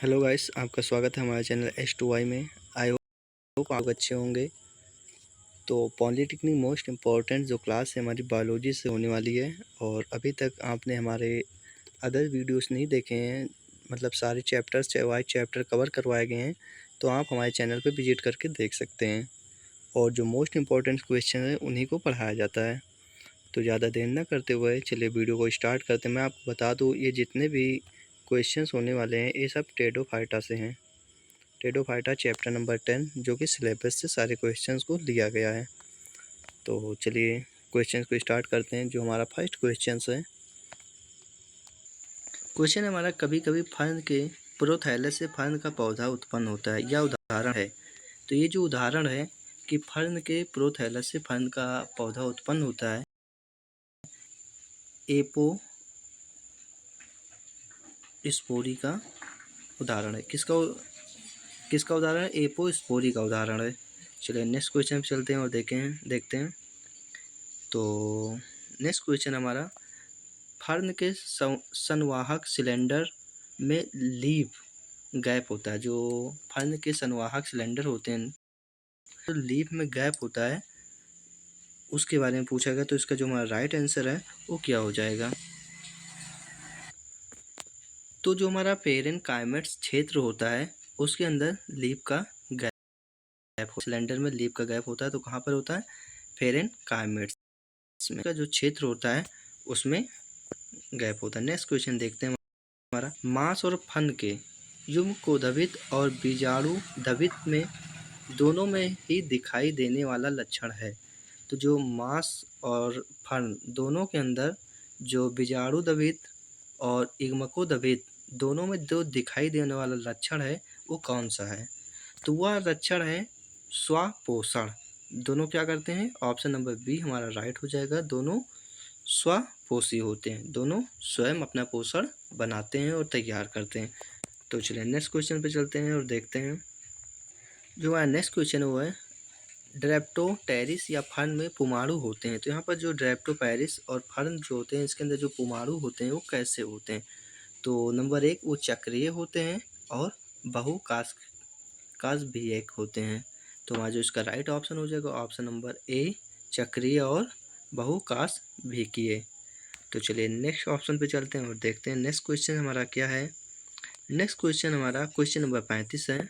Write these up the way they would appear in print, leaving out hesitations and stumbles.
Hello guys, आपका स्वागत है हमारे चैनल H2Y में। आई होप आप अच्छे होंगे। तो पॉलीटेक्निक मोस्ट इम्पॉर्टेंट जो क्लास है हमारी बायोलॉजी से होने वाली है। और अभी तक आपने हमारे अदर वीडियोस नहीं देखे हैं, मतलब सारे चैप्टर्स वाइज चैप्टर कवर करवाए गए हैं, तो आप हमारे चैनल पर विजिट करके देख सकते हैं। और जो मोस्ट इम्पॉर्टेंट क्वेश्चन है उन्हीं को पढ़ाया जाता है। तो ज़्यादा देर न करते हुए चलिए वीडियो को स्टार्ट करते हैं। मैं आपको बता दूँ, ये जितने भी क्वेश्चंस होने वाले हैं ये सब टेडोफाइटा से हैं। टेडोफाइटा चैप्टर नंबर 10, जो कि सिलेबस से सारे क्वेश्चंस को लिया गया है। तो चलिए क्वेश्चंस को स्टार्ट करते हैं। जो हमारा फर्स्ट क्वेश्चंस है, क्वेश्चन हमारा कभी कभी फर्न के प्रोथैलस से फर्न का पौधा उत्पन्न होता है, यह उदाहरण है। तो ये जो उदाहरण है कि फर्न के प्रोथैलस से फर्न का पौधा उत्पन्न होता है, एपो स्पोरी का उदाहरण है। किसका उदाहरण है? एपोस्पोरी का उदाहरण है। चलिए नेक्स्ट क्वेश्चन पे चलते हैं और देखते हैं। तो नेक्स्ट क्वेश्चन हमारा, फर्न के संवाहक सिलेंडर में लीफ गैप होता है। जो फर्न के संवाहक सिलेंडर होते हैं, तो लीफ में गैप होता है, उसके बारे में पूछा गया। तो इसका जो हमारा राइट आंसर है वो क्या हो जाएगा? तो जो हमारा पेरेनकाइमेट्स क्षेत्र होता है उसके अंदर लीफ का गैप, सिलेंडर में लीफ का गैप होता है। तो कहाँ पर होता है? पेरेनकाइमेट्स में का जो क्षेत्र होता है उसमें गैप होता है। नेक्स्ट क्वेश्चन देखते हैं हमारा, मांस और फन के युग्मकोद्भवित और बीजाणुद्भवित में दोनों में ही दिखाई देने वाला लक्षण है। तो जो मांस और फन दोनों के अंदर जो बीजाणुद्भवित और युग्मकोद्भवित दोनों में जो दिखाई देने वाला लक्षण है वो कौन सा है? तो वह लक्षण है स्वपोषण। दोनों क्या करते हैं? ऑप्शन नंबर बी हमारा राइट हो जाएगा। दोनों स्वपोषी होते हैं, दोनों स्वयं अपना पोषण बनाते हैं और तैयार करते हैं। तो चलिए नेक्स्ट क्वेश्चन पे चलते हैं और देखते हैं। जो हमारा नेक्स्ट क्वेश्चन है वो है, ड्रेप्टोपैरिस या फर्न में पुमाणु होते हैं। तो यहाँ पर जो ड्रेप्टोपैरिस और फर्न जो होते हैं इसके अंदर जो पुमाणु होते हैं वो कैसे होते हैं? तो नंबर 1, वो चक्रीय होते हैं और बहुकास्भियक होते हैं। तो हमारा जो इसका राइट ऑप्शन हो जाएगा ऑप्शन नंबर ए, चक्रीय और बहुकास्भिकीय। तो चलिए नेक्स्ट ऑप्शन पे चलते हैं और देखते हैं नेक्स्ट क्वेश्चन हमारा क्या है। नेक्स्ट क्वेश्चन हमारा क्वेश्चन नंबर 35 है,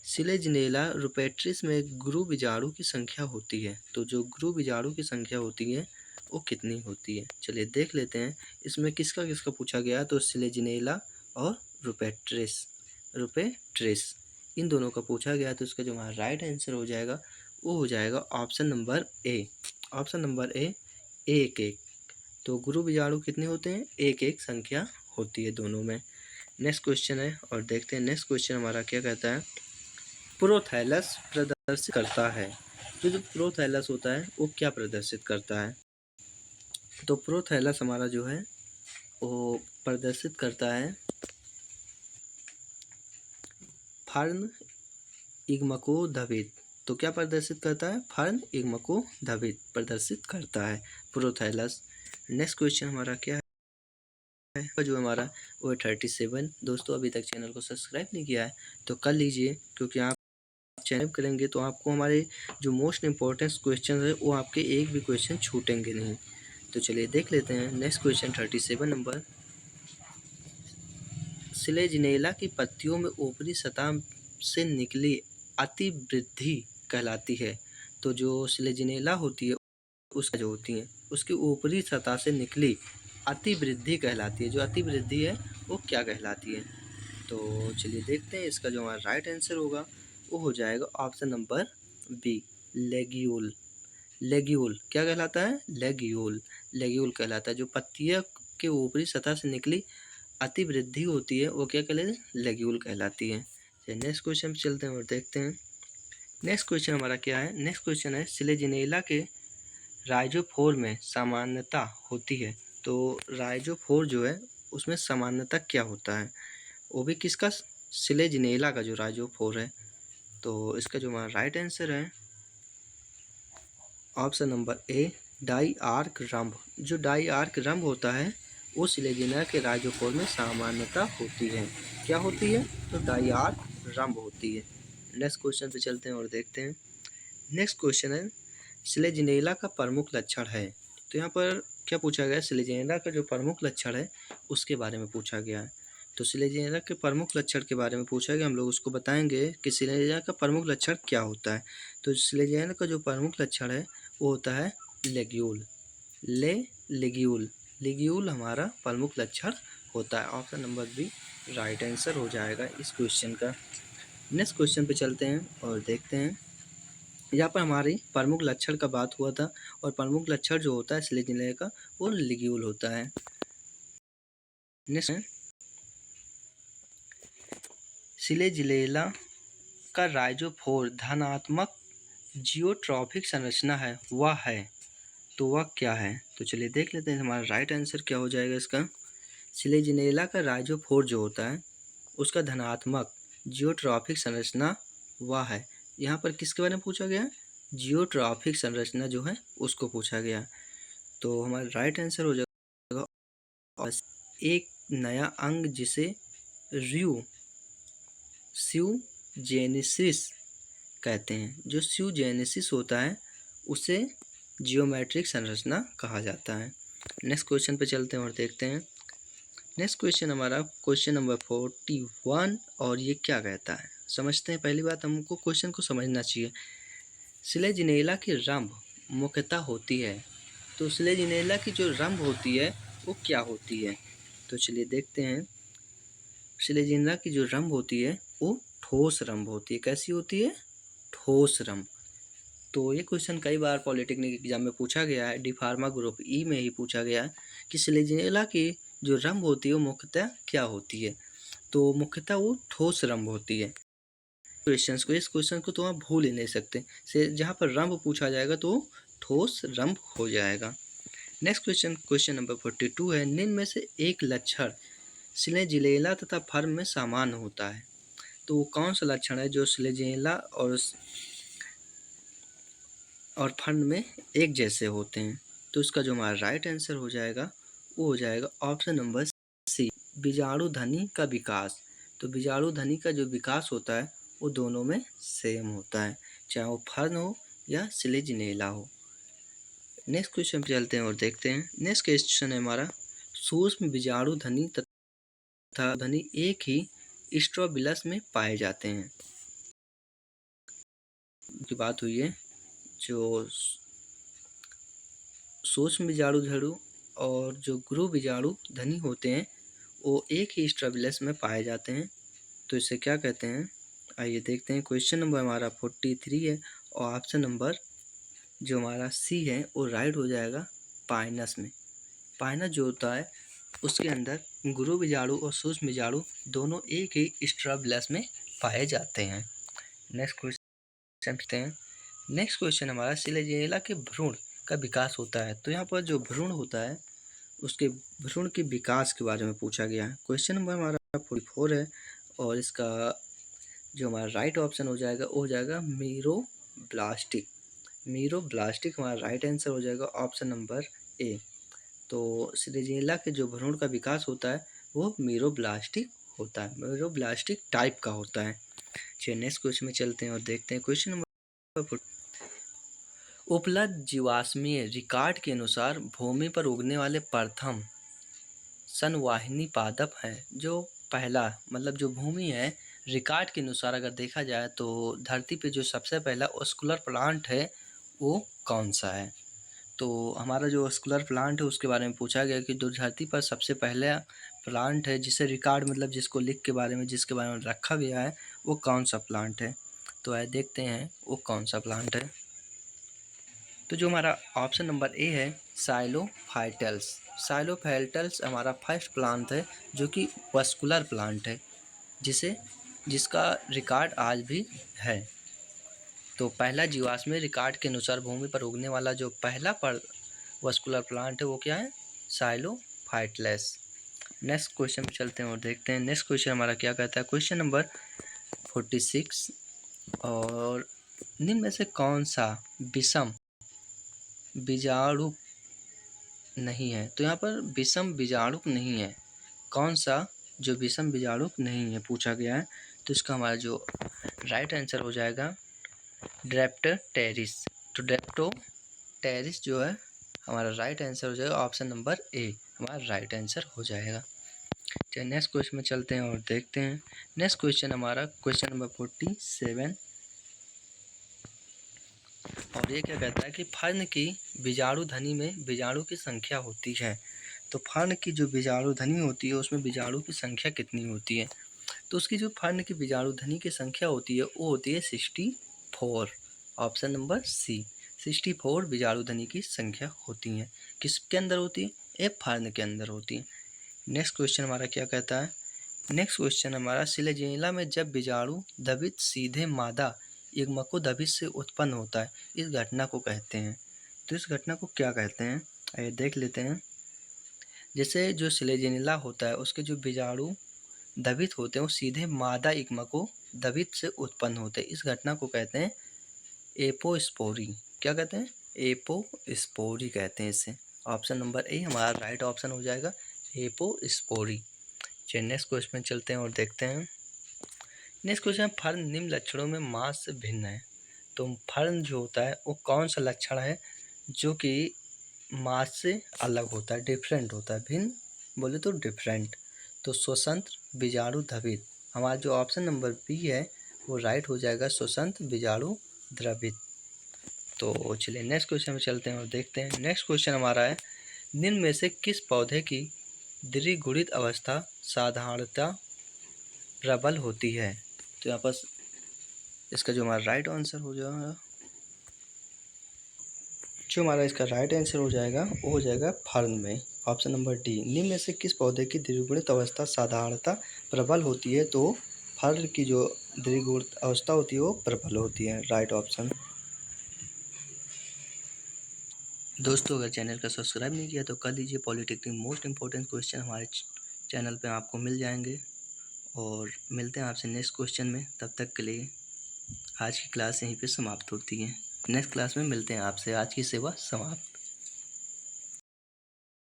सिलेजिनेला रुपेट्रिस में गुरु बीजाणु की संख्या होती है। तो जो गुरु बीजाणु की संख्या होती है वो कितनी होती है? चलिए देख लेते हैं इसमें किसका किसका पूछा गया। तो सिलेजिनेला और रुपेट्रिस इन दोनों का पूछा गया। तो इसका जो हमारा राइट आंसर हो जाएगा वो हो जाएगा ऑप्शन नंबर ए। ऑप्शन नंबर ए, एक एक। तो गुरु बीजाणु कितने होते हैं? एक एक संख्या होती है दोनों में। नेक्स्ट क्वेश्चन है और देखते हैं नेक्स्ट क्वेश्चन हमारा क्या कहता है, प्रोथैलस प्रदर्शित करता है। तो जो प्रोथैलस होता है वो क्या प्रदर्शित करता है? तो प्रोथैलस हमारा जो है वो प्रदर्शित करता है फर्न युग्मकोद्भवित। तो क्या प्रदर्शित करता है? फर्न युग्मकोद्भवित प्रदर्शित करता है प्रोथैलस। नेक्स्ट क्वेश्चन हमारा क्या है, जो हमारा वो 37। दोस्तों अभी तक चैनल को सब्सक्राइब नहीं किया है तो कर लीजिए, क्योंकि आप चैनल करेंगे तो आपको हमारे जो मोस्ट इम्पोर्टेंट क्वेश्चन है वो आपके एक भी क्वेश्चन छूटेंगे नहीं। तो चलिए देख लेते हैं नेक्स्ट क्वेश्चन 37 नंबर, सिलेजिनेला की पत्तियों में ऊपरी सतह से निकली अतिवृद्धि कहलाती है। तो जो सिलेजिनेला होती है उसका जो होती है उसकी ऊपरी सतह से निकली अतिवृद्धि कहलाती है। जो अतिवृद्धि है वो क्या कहलाती है? तो चलिए देखते हैं इसका जो हमारा राइट आंसर होगा वो हो जाएगा ऑप्शन नंबर बी, लेग्यूल। लेग्यूल क्या कहलाता है? लेग्यूल, लेग्यूल कहलाता है। जो पत्तियों के ऊपरी सतह से निकली अतिवृद्धि होती है वो क्या कहलाती है? लेग्यूल कहलाती है। नेक्स्ट क्वेश्चन पे चलते हैं और देखते हैं नेक्स्ट क्वेश्चन हमारा क्या है। नेक्स्ट क्वेश्चन है, सिलेजिनेला के राइजोफोर में सामान्यता होती है। तो राइजोफोर जो है उसमें सामान्यता क्या होता है? वो भी किसका? सिलेजिनेला का जो राइजोफोर है। तो इसका जो हमारा राइट आंसर है option number A, diarchy रंभ। जो डाई आर्क रंभ होता है वो सिलेजिना के राइजोफोर में सामान्यता होती है। क्या होती है? तो डाइआरम्भ होती है। नेक्स्ट क्वेश्चन पे चलते हैं और देखते हैं। नेक्स्ट क्वेश्चन है सिलेजिनेला का प्रमुख लक्षण है। तो यहाँ पर क्या पूछा गया है? सिलेजिनेला का जो प्रमुख लक्षण है उसके बारे में पूछा गया है। तो सिलेजिनेला के प्रमुख लक्षण के बारे में पूछा गया, हम लोग उसको बताएंगे कि सिलेजिनेला का प्रमुख लक्षण क्या होता है। तो सिलेजिनेला का जो प्रमुख लक्षण है वो होता है लेग्यूल। लेग्यूल लिग्यूल हमारा प्रमुख लक्षण होता है। Option number B right answer हो जाएगा इस क्वेश्चन का। नेक्स्ट क्वेश्चन पे चलते हैं और देखते हैं। यहाँ पर हमारी प्रमुख लक्षण का बात हुआ था और प्रमुख लक्षण जो होता है सिलेजिनेला का वो लिग्यूल होता है। नेक्स्ट सिलेजिनेला का राइजोफोर धनात्मक जियोट्रॉफिक संरचना है, वह है। तो वह क्या है? तो चलिए देख लेते हैं हमारा राइट आंसर क्या हो जाएगा इसका। सिलेजिनेला का राइजोफोर जो होता है उसका धनात्मक जियोट्रॉफिक संरचना वह है। यहाँ पर किसके बारे में पूछा गया है? जियोट्रॉफिक संरचना जो है उसको पूछा गया। तो हमारा राइट आंसर हो जाएगा और एक नया अंग जिसे स्यूजेनेसिस कहते हैं। जो स्यूजेनेसिस होता है उसे जियोमेट्रिक संरचना कहा जाता है। नेक्स्ट क्वेश्चन पे चलते हैं और देखते हैं। नेक्स्ट क्वेश्चन हमारा क्वेश्चन नंबर 41 और ये क्या कहता है समझते हैं। पहली बात हमको क्वेश्चन को समझना चाहिए। सिलेजिनेला की रंभ मुख्यतः होती है। तो सिलेजिनेला की जो रंभ होती है वो क्या होती है? तो चलिए देखते हैं। सिलेजिनेला की जो रंभ होती है वो ठोस रंभ होती है। कैसी होती है? ठोस रंभ। तो ये क्वेश्चन कई बार पॉलिटेक्निक एग्जाम में पूछा गया है। डी फार्मा ग्रुप ई में ही पूछा गया है कि सिलेजिनेला की जो रंभ होती है वो मुख्यतः क्या होती है? तो मुख्यतः वो ठोस रंभ होती है। इस क्वेश्चन को तो आप भूल ही नहीं सकते। से जहाँ पर रंभ पूछा जाएगा तो ठोस रंभ हो जाएगा। नेक्स्ट क्वेश्चन क्वेश्चन नंबर 42 है। निम्न में से एक लक्षण सिलेजिनेला तथा फर्न में समान होता है। तो वो कौन सा लक्षण है जो सिलेजिनेला और फर्न में एक जैसे होते हैं? तो इसका जो हमारा राइट आंसर हो जाएगा वो हो जाएगा ऑप्शन नंबर सी बीजाणुधनी का विकास। तो बीजाणुधनी का जो विकास होता है वो दोनों में सेम होता है, चाहे वो फर्न हो या सिलेजिनेला हो। नेक्स्ट क्वेश्चन पे चलते हैं और देखते हैं। नेक्स्ट क्वेश्चन है हमारा सूक्ष्म बीजाणुधनी तथा धनी एक ही स्ट्रोबिलस में पाए जाते हैं। की बात हुई है जो सूक्ष्म बीजाणु और जो गुरु बीजाणु धनी होते हैं वो एक ही स्ट्रोबिलस में पाए जाते हैं। तो इसे क्या कहते हैं? आइए देखते हैं। क्वेश्चन नंबर हमारा 43 है और ऑप्शन नंबर जो हमारा सी है वो राइट हो जाएगा पाइनस में। पाइनस जो होता है उसके अंदर गुरु बीजाणु और सूक्ष्म बीजाणु दोनों एक ही स्ट्रोबिलस में पाए जाते हैं। नेक्स्ट क्वेश्चन देखते हैं। नेक्स्ट क्वेश्चन हमारा सिलेजिनेला के भ्रूण का विकास होता है। तो यहाँ पर जो भ्रूण होता है उसके भ्रूण के विकास के बारे में पूछा गया है। क्वेश्चन नंबर हमारा 44 है और इसका जो हमारा राइट ऑप्शन हो जाएगा वो हो जाएगा मीरोब्लास्टिक। मीरोब्लास्टिक हमारा राइट आंसर हो जाएगा ऑप्शन नंबर ए। तो सिलेजिनेला के जो भ्रूण का विकास होता है वो मीरोब्लास्टिक होता है, मीरोब्लास्टिक टाइप का होता है। चलिए नेक्स्ट क्वेश्चन में चलते हैं और देखते हैं। क्वेश्चन नंबर उपलब्ध जीवाश्मीय रिकॉर्ड के अनुसार भूमि पर उगने वाले प्रथम संवाहिनी पादप हैं। जो पहला मतलब जो भूमि है रिकॉर्ड के अनुसार अगर देखा जाए तो धरती पे जो सबसे पहला ऑस्कुलर प्लांट है वो कौन सा है? तो हमारा जो ऑस्कुलर प्लांट है उसके बारे में पूछा गया कि जो धरती पर सबसे पहला प्लांट है जिसे रिकॉर्ड मतलब जिसको लिख के बारे में जिसके बारे में रखा गया है वो कौन सा प्लांट है? तो आइए देखते हैं वो कौन सा प्लांट है। तो जो हमारा ऑप्शन नंबर ए है साइलोफाइटल्स। साइलोफाइटल्स हमारा फर्स्ट प्लांट है जो कि वस्कुलर प्लांट है जिसका रिकॉर्ड आज भी है। तो पहला जीवाश्मीय रिकॉर्ड के अनुसार भूमि पर उगने वाला जो पहला वस्कुलर प्लांट है वो क्या है? साइलोफाइटल्स। नेक्स्ट क्वेश्चन पे चलते हैं और देखते हैं। नेक्स्ट क्वेश्चन हमारा क्या कहता है? क्वेश्चन नंबर 46 और निम्न में से कौन सा विषम बीजाणु नहीं है। तो यहाँ पर विषम बीजाणुक नहीं है। कौन सा जो विषम बीजाणुक नहीं है पूछा गया है। तो इसका हमारा जो राइट आंसर हो जाएगा ड्रैप्टोटेरिस। तो ड्रैप्टोटेरिस जो है हमारा राइट आंसर हो जाएगा, ऑप्शन नंबर ए हमारा राइट आंसर हो जाएगा। चलिए नेक्स्ट क्वेश्चन में चलते हैं और देखते हैं। नेक्स्ट क्वेश्चन हमारा क्वेश्चन नंबर 47 और ये क्या कहता है कि फर्न की बीजाणु ध्वनि में बीजाणु की संख्या होती है। तो फर्न की जो बीजाणु ध्वनि होती है उसमें बीजाणु की संख्या कितनी होती है। तो उसकी जो फर्न की बीजाणु ध्वनि की संख्या होती है वो होती है 64, ऑप्शन नंबर सी 64 बीजाणु ध्वनि की संख्या होती है। किसके अंदर होती है, एक फर्न के अंदर होती है। नेक्स्ट क्वेश्चन हमारा क्या कहता है। नेक्स्ट क्वेश्चन हमारा सिलेजेनिला में जब बीजाणु दबित सीधे मादा युग्मकोद्भीत से उत्पन्न होता है, इस घटना को कहते हैं। तो इस घटना को क्या कहते हैं, आइए देख लेते हैं। जैसे जो सिलेजेनिला होता है उसके जो बीजाणु दबित होते हैं वो सीधे मादा युग्मकोद्भीत से उत्पन्न होते हैं। इस घटना को कहते हैं एपोस्पोरी। क्या कहते हैं, एपोस्पोरी कहते हैं इसे। ऑप्शन नंबर ए हमारा राइट ऑप्शन हो जाएगा, एपोस्पोरी। चलिए नेक्स्ट क्वेश्चन में चलते हैं और देखते हैं। नेक्स्ट क्वेश्चन है फर्न निम्न लक्षणों में मांस से भिन्न है। तो फर्न जो होता है वो कौन सा लक्षण है जो कि मांस से अलग होता है, डिफरेंट होता है। भिन्न बोले तो डिफरेंट। तो स्वतंत्र बीजाणु द्रवित, हमारा जो ऑप्शन नंबर बी है वो राइट हो जाएगा, स्वतंत्र बीजाणु द्रवित। तो चलिए नेक्स्ट क्वेश्चन में चलते हैं और देखते हैं। नेक्स्ट क्वेश्चन हमारा है निम्न में से किस पौधे की द्विगुणित अवस्था साधारणतः प्रबल होती है। तो यहाँ पर इसका जो हमारा राइट आंसर हो जाएगा, जो हमारा इसका राइट आंसर हो जाएगा वो हो जाएगा फर्न में, ऑप्शन नंबर डी। निम्न में से किस पौधे की द्विगुणित अवस्था साधारणतः प्रबल होती है। तो फर्न की जो द्विगुणित अवस्था होती है वो प्रबल होती है, राइट ऑप्शन। दोस्तों अगर चैनल का सब्सक्राइब नहीं किया तो कर लीजिए। पॉलिटेक्निक मोस्ट इंपॉर्टेंट क्वेश्चन हमारे चैनल पे आपको मिल जाएंगे। और मिलते हैं आपसे नेक्स्ट क्वेश्चन में। तब तक के लिए आज की क्लास यहीं पे समाप्त होती है। नेक्स्ट क्लास में मिलते हैं आपसे। आज की सेवा समाप्त।